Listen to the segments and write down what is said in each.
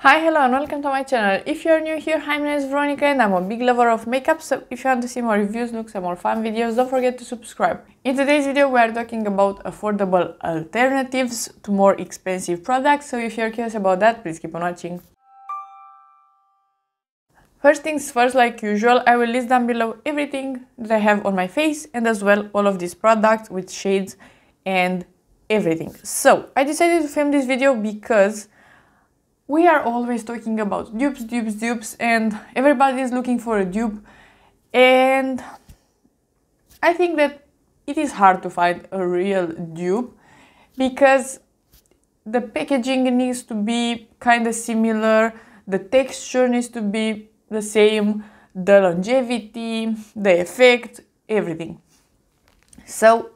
Hi, hello and welcome to my channel. If you're new here, hi, my name is Veronica and I'm a big lover of makeup, so if you want to see more reviews, looks and more fun videos, don't forget to subscribe. In today's video we are talking about affordable alternatives to more expensive products, so if you're curious about that, please keep on watching. First things first, like usual, I will list down below everything that I have on my face and as well all of these products with shades and everything. So I decided to film this video because we are always talking about dupes, and everybody is looking for a dupe. And I think that it is hard to find a real dupe because the packaging needs to be kind of similar, the texture needs to be the same, the longevity, the effect, everything. So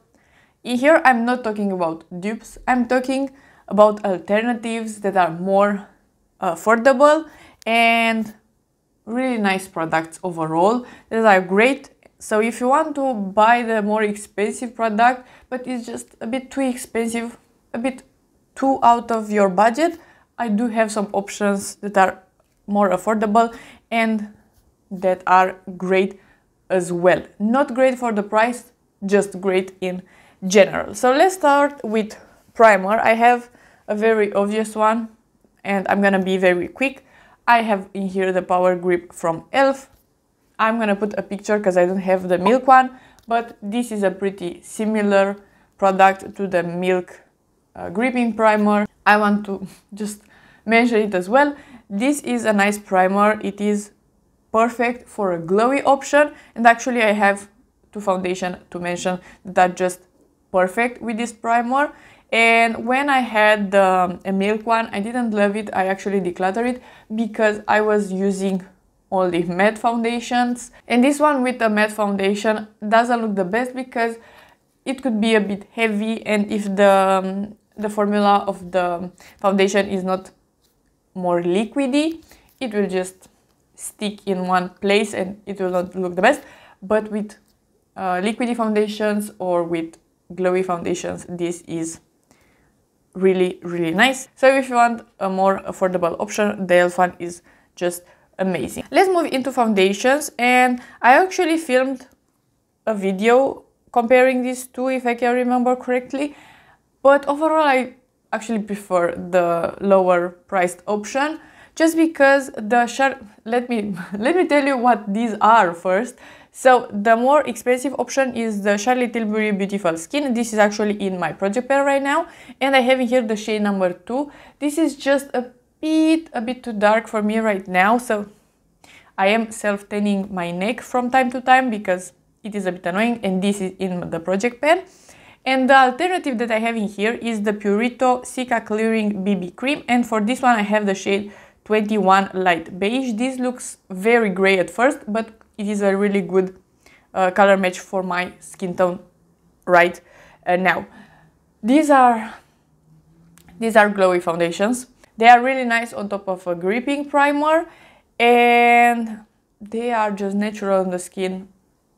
here I'm not talking about dupes, I'm talking about alternatives that are more affordable and really nice products overall that are great. So if you want to buy the more expensive product but it's just a bit too expensive, a bit too out of your budget, I do have some options that are more affordable and that are great as well. Not great for the price, just great in general. So let's start with primer. I have a very obvious one and I'm gonna be very quick. I have in here the Power Grip from e.l.f. I'm gonna put a picture because I don't have the Milk one, but this is a pretty similar product to the Milk gripping primer. I want to just mention it as well. This is a nice primer. It is perfect for a glowy option, and actually I have two foundations to mention that are just perfect with this primer. And when I had a Milk one, I didn't love it. I actually decluttered it because I was using only matte foundations. And this one with a matte foundation doesn't look the best because it could be a bit heavy, and if the formula of the foundation is not more liquidy, it will just stick in one place and it will not look the best. But with liquidy foundations or with glowy foundations, this is really nice. So if you want a more affordable option, the e.l.f. one is just amazing. Let's move into foundations, and I actually filmed a video comparing these two, if I can remember correctly, but overall I actually prefer the lower priced option just because the let me tell you what these are first. So the more expensive option is the Charlotte Tilbury Beautiful Skin. This is actually in my project pan right now, and I have in here the shade number 2. This is just a bit too dark for me right now, so I am self-tanning my neck from time to time because it is a bit annoying, and this is in the project pan. And the alternative that I have in here is the Purito Cica Clearing BB Cream, and for this one I have the shade 21 Light Beige. This looks very gray at first, but it is a really good color match for my skin tone right now. These are glowy foundations. They are really nice on top of a gripping primer, and they are just natural on the skin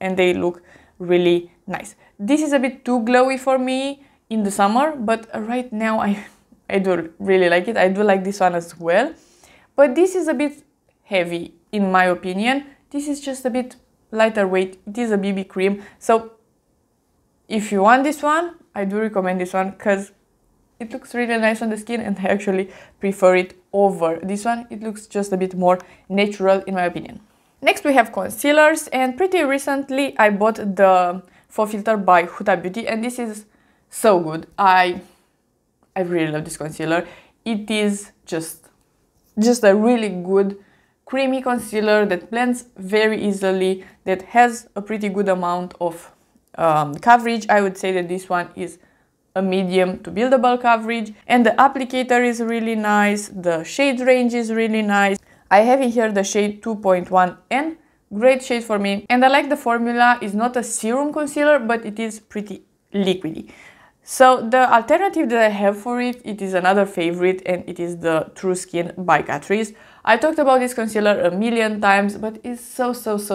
and they look really nice. This is a bit too glowy for me in the summer, but right now I do really like it. I do like this one as well, but this is a bit heavy in my opinion. This is just a bit lighter weight. It is a BB cream, so if you want this one, I do recommend this one because it looks really nice on the skin, and I actually prefer it over this one. It looks just a bit more natural in my opinion. Next we have concealers, and pretty recently I bought the Faux Filter by Huda Beauty, and this is so good. I really love this concealer. It is just a really good creamy concealer that blends very easily, that has a pretty good amount of coverage. I would say that this one is a medium to buildable coverage, and the applicator is really nice, the shade range is really nice. I have in here the shade 2.1N, great shade for me, and I like the formula. It's not a serum concealer, but it is pretty liquidy. So the alternative that I have for it, it is another favorite, and it is the True Skin by Catrice. I talked about this concealer a million times, but it's so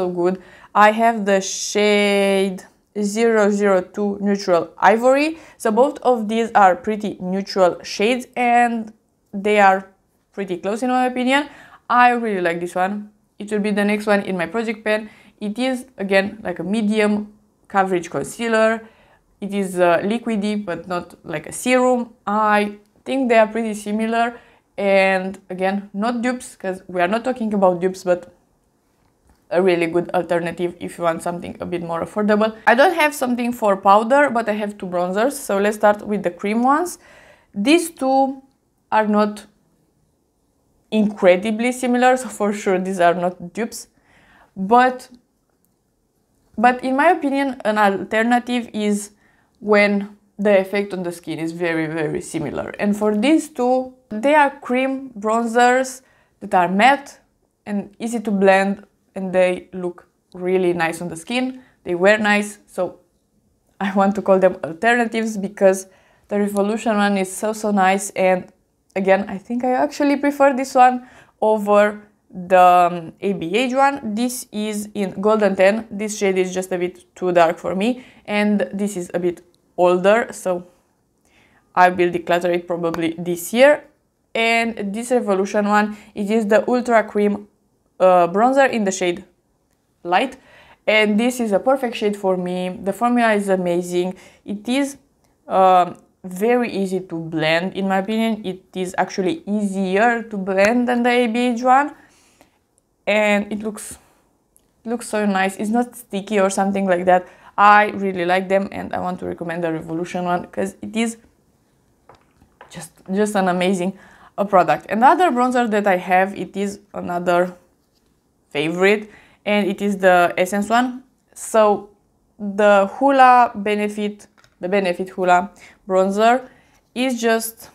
good. I have the shade 002 Neutral Ivory. So both of these are pretty neutral shades, and they are pretty close in my opinion. I really like this one. It will be the next one in my project pan. It is again like a medium coverage concealer. It is liquidy but not like a serum. I think they are pretty similar, and again, not dupes, because we are not talking about dupes, but a really good alternative if you want something a bit more affordable. I don't have something for powder, but I have two bronzers, so let's start with the cream ones. These two are not incredibly similar, so for sure these are not dupes, but in my opinion an alternative is when the effect on the skin is very, very similar. And for these two, they are cream bronzers that are matte and easy to blend, and they look really nice on the skin. They wear nice, so I want to call them alternatives because the Revolution one is so nice. And again, I think I actually prefer this one over the ABH one. This is in Golden Tan. This shade is just a bit too dark for me, and this is a bit older, so I will declutter it probably this year. And this Revolution one, it is the Ultra Cream bronzer in the shade Light, and this is a perfect shade for me. The formula is amazing. It is very easy to blend in my opinion. It is actually easier to blend than the ABH one, and it looks so nice. It's not sticky or something like that. I really like them, and I want to recommend the Revolution one because it is just an amazing product. And the other bronzer that I have, it is another favorite, and it is the Essence one. So the Hoola Benefit, the Benefit Hoola bronzer is just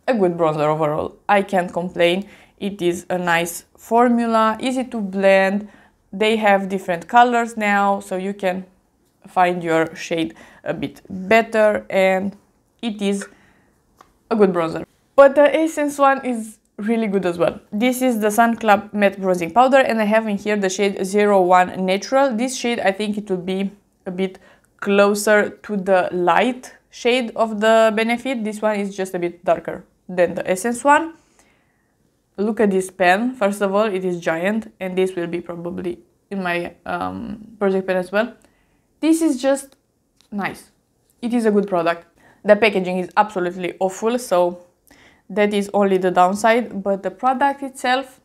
a good bronzer overall. I can't complain. It is a nice formula, easy to blend. They have different colors now, so you can find your shade a bit better, and it is a good bronzer. But the Essence one is really good as well. This is the Sun Club Matte Bronzing Powder, and I have in here the shade 01 Natural. This shade, I think it will be a bit closer to the light shade of the Benefit. This one is just a bit darker than the Essence one. Look at this pen. First of all, it is giant, and this will be probably in my project pen as well. This is just nice. It is a good product. The packaging is absolutely awful, so that is only the downside, but the product itself,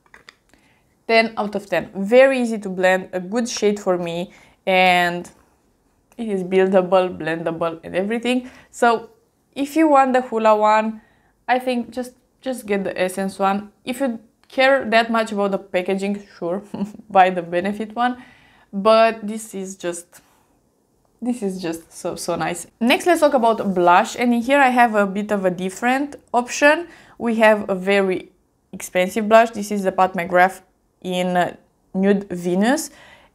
10 out of 10. Very easy to blend, a good shade for me, and it is buildable, blendable, and everything. So if you want the Hoola one, I think just get the Essence one. If you care that much about the packaging, sure, buy the Benefit one, but this is just so nice. Next, let's talk about blush, and in here I have a bit of a different option. We have a very expensive blush. This is the Pat McGrath in Nude Venus,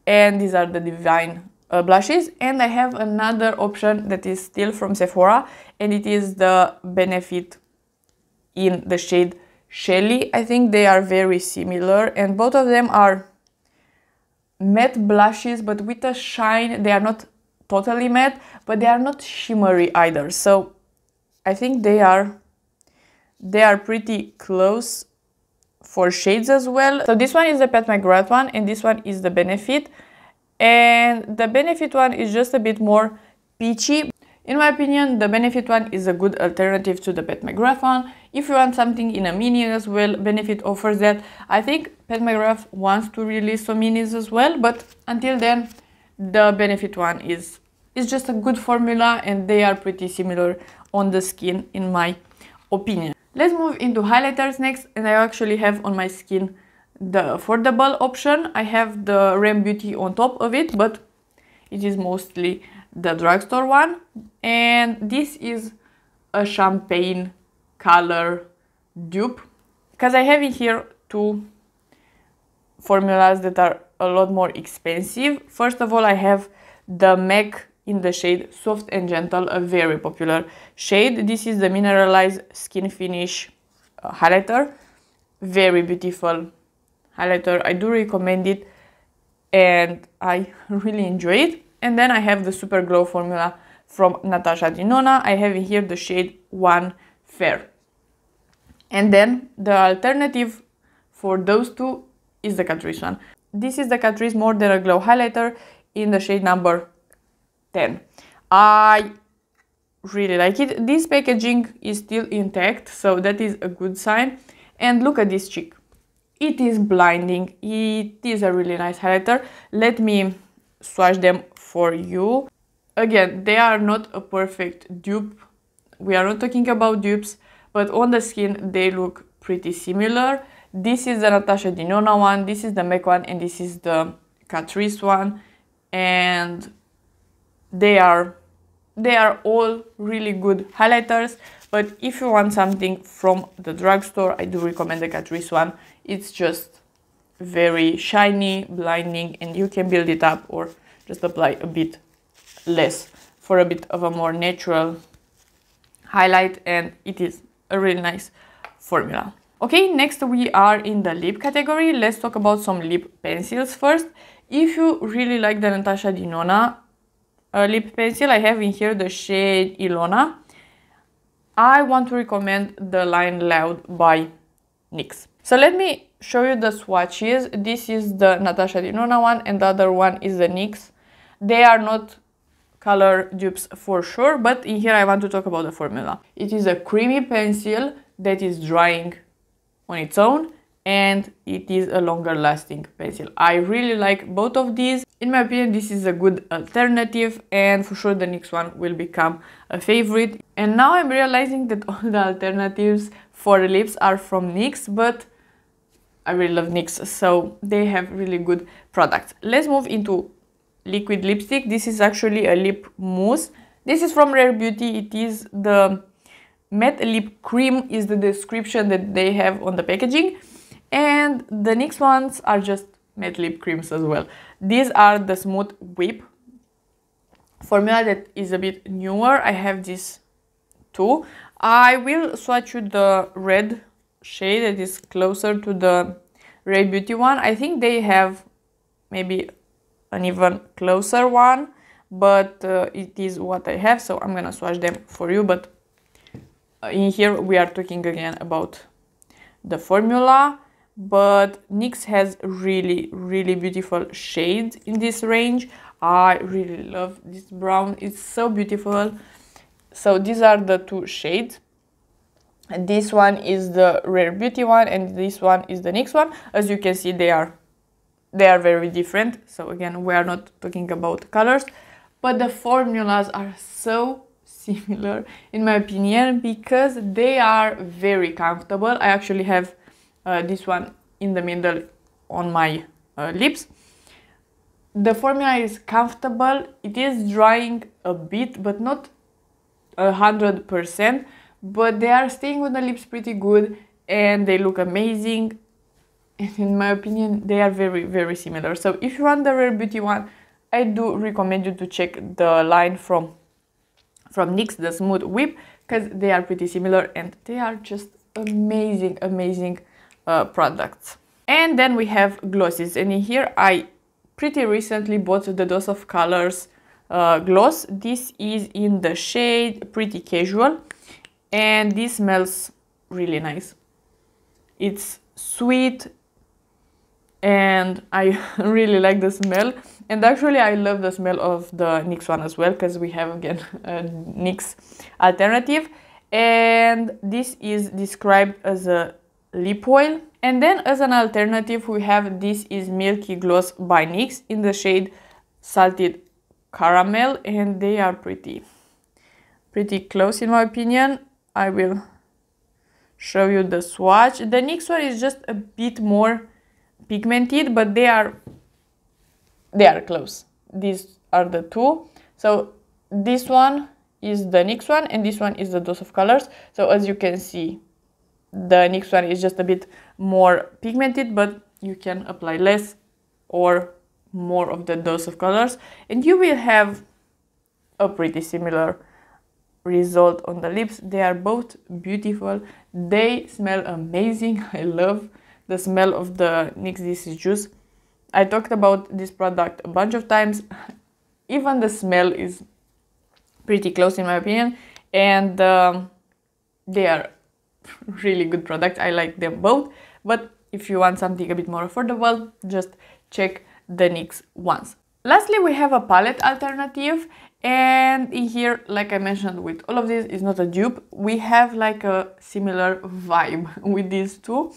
and these are the Divine blushes. And I have another option that is still from Sephora, and it is the Benefit in the shade Shelly. I think they are very similar, and both of them are matte blushes, but with a shine. They are not totally matte, but they are not shimmery either. So I think they are pretty close for shades as well. So this one is the Pat McGrath one, and this one is the Benefit. And the Benefit one is just a bit more peachy. In my opinion, the Benefit one is a good alternative to the Pat McGrath one. If you want something in a mini as well, Benefit offers that. I think Pat McGrath wants to release some minis as well, but until then, the Benefit one is just a good formula, and they are pretty similar on the skin in my opinion. Let's move into highlighters next, and I actually have on my skin the affordable option. I have the Rem Beauty on top of it, but it is mostly the drugstore one, and this is a champagne color dupe, because I have in here two formulas that are a lot more expensive. First of all, I have the MAC in the shade Soft and Gentle, a very popular shade. This is the Mineralized Skin Finish highlighter. Very beautiful highlighter. I do recommend it, and I really enjoy it. And then I have the Super Glow formula from Natasha Denona. I have in here the shade 1 Fair. And then the alternative for those two is the Catrice one. This is the Catrice More Than a Glow highlighter in the shade number 10. I really like it. This packaging is still intact, so that is a good sign. And look at this cheek. It is blinding. It is a really nice highlighter. Let me swatch them for you. Again, they are not a perfect dupe. We are not talking about dupes, but on the skin they look pretty similar. This is the Natasha Denona one, this is the MAC one, and this is the Catrice one. And they are all really good highlighters, but if you want something from the drugstore, I do recommend the Catrice one. It's just very shiny, blinding, and you can build it up or just apply a bit less for a bit of a more natural highlight, and it is a really nice formula. Okay, next we are in the lip category. Let's talk about some lip pencils first. If you really like the Natasha Denona lip pencil, I have in here the shade Ilona. I want to recommend the line Loud by NYX. So let me show you the swatches. This is the Natasha Denona one and the other one is the NYX. They are not color dupes for sure, but in here I want to talk about the formula. It is a creamy pencil that is drying on its own, and it is a longer lasting pencil. I really like both of these. In my opinion, this is a good alternative, and for sure the NYX one will become a favorite. And now I'm realizing that all the alternatives for lips are from NYX, but I really love NYX, so they have really good products. Let's move into liquid lipstick. This is actually a lip mousse. This is from Rare Beauty. It is the matte lip cream is the description that they have on the packaging, and the NYX ones are just matte lip creams as well. These are the Smooth Whip formula that is a bit newer. I have this too. I will swatch you the red shade that is closer to the Rare Beauty one. I think they have maybe an even closer one, but it is what I have, so I'm gonna swatch them for you. But in here we are talking again about the formula, but NYX has really beautiful shades in this range. I really love this brown, it's so beautiful. So these are the two shades. And this one is the Rare Beauty one and this one is the NYX one. As you can see, they are very different. So again, we are not talking about colors, but the formulas are so similar in my opinion because they are very comfortable. I actually have this one in the middle on my lips. The formula is comfortable. It is drying a bit, but not 100%, but they are staying on the lips pretty good and they look amazing. And in my opinion, they are very similar. So if you want the Rare Beauty one, I do recommend you to check the line from NYX, the Smooth Whip, because they are pretty similar and they are just amazing products. And then we have glosses, and in here I pretty recently bought the Dose of Colors gloss. This is in the shade Pretty Casual, and this smells really nice. It's sweet and I really like the smell, and actually I love the smell of the NYX one as well, because we have again a NYX alternative, and this is described as a lip oil. And then as an alternative we have this is Milky Gloss by NYX in the shade Salted Caramel, and they are pretty close in my opinion. I will show you the swatch. The NYX one is just a bit more pigmented, but they are close. These are the two. So this one is the NYX one and this one is the Dose of Colors. So as you can see, the NYX one is just a bit more pigmented, but you can apply less or more of the Dose of Colors and you will have a pretty similar result on the lips. They are both beautiful. They smell amazing. I love the smell of the NYX This Is Juice. I talked about this product a bunch of times. Even the smell is pretty close in my opinion, and they are really good products. I like them both, but if you want something a bit more affordable, just check the NYX ones. Lastly, we have a palette alternative, and in here, like I mentioned, with all of this, is not a dupe. We have like a similar vibe with these two,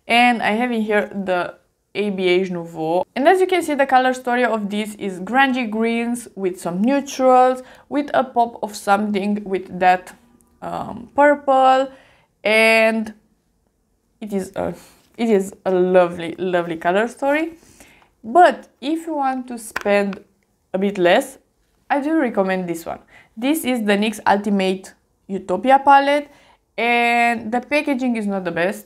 and I have in here the ABH Nouveau, and as you can see, the color story of this is grungy greens with some neutrals, with a pop of something with that purple, and it is a lovely color story. But if you want to spend a bit less, I do recommend this one. This is the NYX Ultimate Utopia palette, and the packaging is not the best,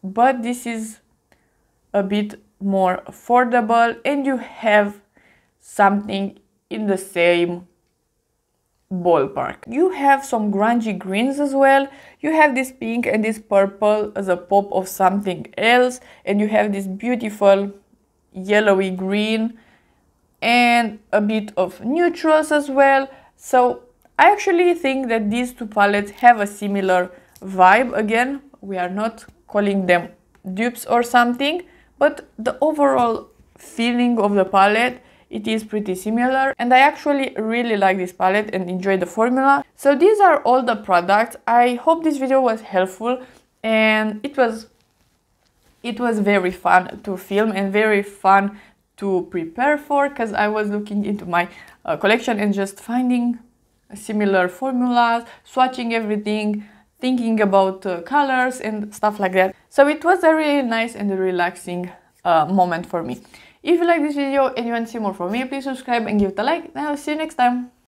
but this is a bit more affordable, and you have something in the same ballpark. You have some grungy greens as well. You have this pink and this purple as a pop of something else, and you have this beautiful yellowy green and a bit of neutrals as well. So I actually think that these two palettes have a similar vibe. Again, we are not calling them dupes or something, but the overall feeling of the palette, it is pretty similar, and I actually really like this palette and enjoy the formula. So these are all the products. I hope this video was helpful, and it was very fun to film and very fun to prepare for, because I was looking into my collection and just finding similar formulas, swatching everything, thinking about colors and stuff like that. So it was a really nice and relaxing moment for me. If you like this video and you want to see more from me, please subscribe and give it a like, and I'll see you next time.